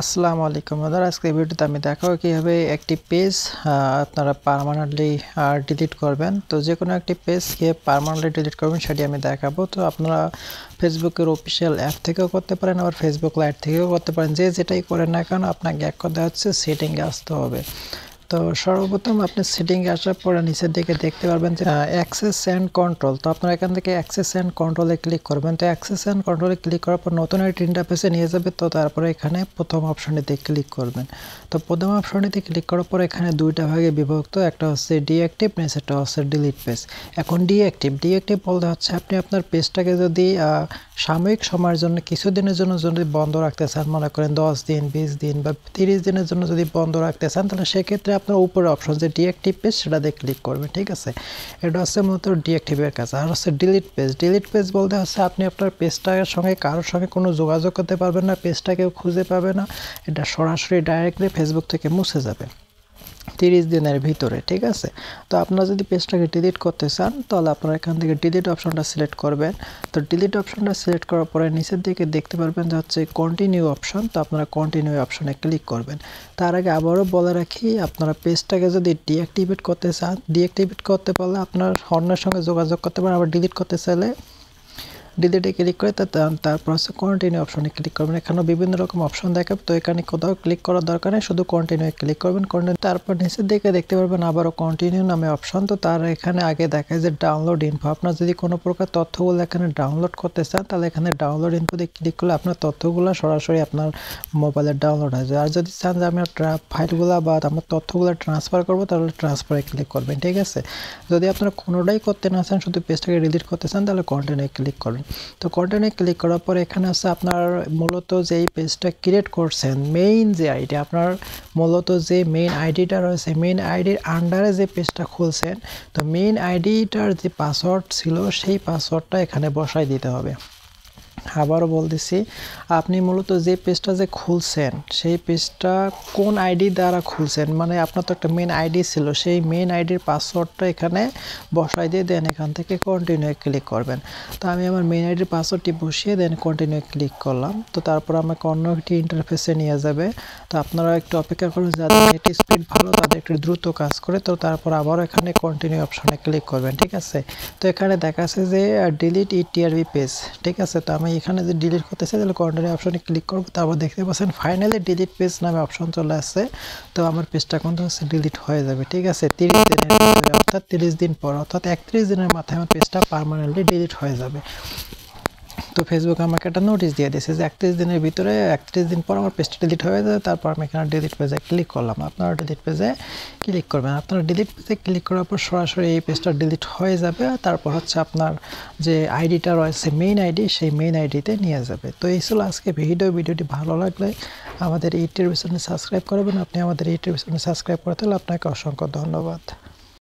আসসালামু আলাইকুম বন্ধুরা, আজকে ভিডিওতে আমি দেখাবো কিভাবে একটি পেজ আপনারা পার্মানেন্টলি ডিলিট করবেন। তো যে কোনো একটি পেজ কিভাবে পার্মানেন্টলি ডিলিট করবেন সেটি আমি দেখাবো। তো আপনারা ফেসবুকের অফিসিয়াল অ্যাপ থেকেও করতে পারেন, আবার ফেসবুক লাইট থেকেও করতে পারেন। যেটাই করেন না কেন আপনাকে এক কথা হচ্ছে সেটিংয়ে আসতে হবে। তো সর্বপ্রথম আপনি সেটিংয়ে আসার পরে নিচের দিকে দেখতে পারবেন যে অ্যাক্সেস অ্যান্ড কন্ট্রোল। তো আপনারা এখান থেকে অ্যাক্সেস অ্যান্ড কন্ট্রোলে ক্লিক করবেন। তো অ্যাক্সেস অ্যান্ড কন্ট্রোলে ক্লিক করার পর নতুন একটি ইন্টারফেসে নিয়ে যাবে। তো তারপরে এখানে প্রথম অপশনটিতে ক্লিক করবেন। তো প্রথম অপশনটিতে ক্লিক করার পর এখানে দুইটা ভাগে বিভক্ত, একটা হচ্ছে ডিঅ্যাক্টিভ, একটা হচ্ছে ডিলিট পেজ। এখন ডিঅ্যাক্টিভ বলতে হচ্ছে আপনি আপনার পেজটাকে যদি সাময়িক সময়ের জন্য কিছুদিনের জন্য যদি বন্ধ রাখতে চান, মনে করেন 10 দিন, 20 দিন বা 30 দিনের জন্য যদি বন্ধ রাখতে চান, তাহলে সেক্ষেত্রে আপনার উপরে অপশন যে ডিঅ্যাক্টিভ পেজ সেটাতে ক্লিক করবেন। ঠিক আছে, এটা হচ্ছে মূলত ডিঅ্যাক্টিভের কাজ। আর হচ্ছে ডিলিট পেজ বলতে হচ্ছে আপনি আপনার পেজটার সঙ্গে কারোর সঙ্গে কোনো যোগাযোগ করতে পারবেন না, পেজটা কেউ খুঁজে পাবে না, এটা সরাসরি ডাইরেক্টলি ফেসবুক থেকে মুছে যাবে 30 দিনের ভিতরে। ঠিক আছে, তো আপনারা যদি পেজটাকে ডিলিট করতে চান তাহলে আপনারা এখান থেকে ডিলিট অপশনটা সিলেক্ট করবেন। তো ডিলিট অপশনটা সিলেক্ট করার পরে নিচের দিকে দেখতে পারবেন যে হচ্ছে কন্টিনিউ অপশন। তো আপনারা কন্টিনিউ অপশনে ক্লিক করবেন। তার আগে আবারও বলে রাখি, আপনারা পেজটাকে যদি ডিঅ্যাক্টিভেট করতে চান, ডিঅ্যাক্টিভেট করতে পারলে আপনার অন্যের সঙ্গে যোগাযোগ করতে পারেন। আবার ডিলিট করতে চাইলে ডিলিটে ক্লিক করে তারপর হচ্ছে কন্টিনিউ অপশনে ক্লিক করবেন। এখানেও বিভিন্ন রকম অপশন দেখাবে, তো এখানে কোথাও ক্লিক করার দরকার নেই, শুধু কন্টিনিউ ক্লিক করবেন। তারপর নিচের দিকে দেখতে পারবেন আবারও কন্টিনিউ নামে অপশন। তো তার এখানে আগে দেখায় যে ডাউনলোড ইনফো। আপনার যদি কোনো প্রকার তথ্যগুলো এখানে ডাউনলোড করতে চান তাহলে এখানে ডাউনলোড ইনফোতে ক্লিক করলে আপনার তথ্যগুলো সরাসরি আপনার মোবাইলে ডাউনলোড হয়ে যায়। আর যদি চান যে আমি ফাইলগুলো বা আমার তথ্যগুলো ট্রান্সফার করবো তাহলে ট্রান্সফারে ক্লিক করবেন। ঠিক আছে, যদি আপনারা কোনোটাই করতে না চান, শুধু পেজটাকে ডিলিট করতে চান, তাহলে কন্টিনিউ ক্লিক করবেন। তো কন্টিনিউ ক্লিক করার পর এখানে হচ্ছে আপনার মূলত যে এই পেজটা ক্রিয়েট করছেন, মেইন যে আইডি, আপনার মূলত যে মেইন আইডিটা রয়েছে, মেইন আইডির আন্ডারে যে পেজটা খুলছেন, তো মেইন আইডিটার যে পাসওয়ার্ড ছিল সেই পাসওয়ার্ডটা এখানে বসাই দিতে হবে। আবারও বলতেছি, আপনি মূলত যে পেজটা যে খুলছেন সেই পেজটা কোন আইডি দ্বারা খুলছেন, মানে আপনার তো একটা মেন আইডি ছিল, সেই মেন আইডির পাসওয়ার্ডটা এখানে বসাই দিয়ে দেন এখান থেকে কন্টিনিউ ক্লিক করবেন। তো আমি আমার মেন আইডির পাসওয়ার্ডটি বসিয়ে দেন কন্টিনিউ ক্লিক করলাম। তো তারপর আমাকে অন্য একটি ইন্টারফেসে নিয়ে যাবে। তো আপনারা একটু অপেক্ষা করুন, যাদের নেট স্পিড ভালো তাদের একটু দ্রুত কাজ করে। তো তারপর আবারও এখানে কন্টিনিউ অপশনে ক্লিক করবেন। ঠিক আছে, তো এখানে দেখাচ্ছে যে ডিলিট ইটিআরবি পেজ। ঠিক আছে, তো আমি এখানে যে ডিলিট করতে চাই তাহলে কন্টিনিউ অপশনে ক্লিক করব। তারপর দেখতে পাচ্ছেন ফাইনালি ডিলিট পেজ নামে অপশন চলে আসছে। তো আমার পেজটা কিন্তু হচ্ছে ডিলিট হয়ে যাবে। ঠিক আছে, 30 দিনের ভিতরে, অর্থাৎ 30 দিন পর, অর্থাৎ 31 দিনের মাথায় আমার পেজটা পার্মানেন্টলি ডিলিট হয়ে যাবে। তো ফেসবুক আমাকে একটা নোটিশ দিয়ে দিয়েছে যে 31 দিনের ভিতরে, 31 দিন পর আমার পেজটা ডিলিট হয়ে যাবে। তারপর আমি এখানে ডিলিট পেজে ক্লিক করলাম। আপনারা ডিলিট পেজে ক্লিক করবেন। আপনারা ডিলিট পেজে ক্লিক করার পর সরাসরি এই পেজটা ডিলিট হয়ে যাবে। তারপর হচ্ছে আপনার যে আইডিটা রয়েছে মেইন আইডি, সেই মেইন আইডিতে নিয়ে যাবে। তো এই ছিল আজকে ভিডিওটি ভালো লাগলে আমাদের ইউটিউব চ্যানেল সাবস্ক্রাইব করবেন। আপনি আমাদের ইউটিউব চ্যানেল সাবস্ক্রাইব করতে হলে আপনাকে অসংখ্য ধন্যবাদ।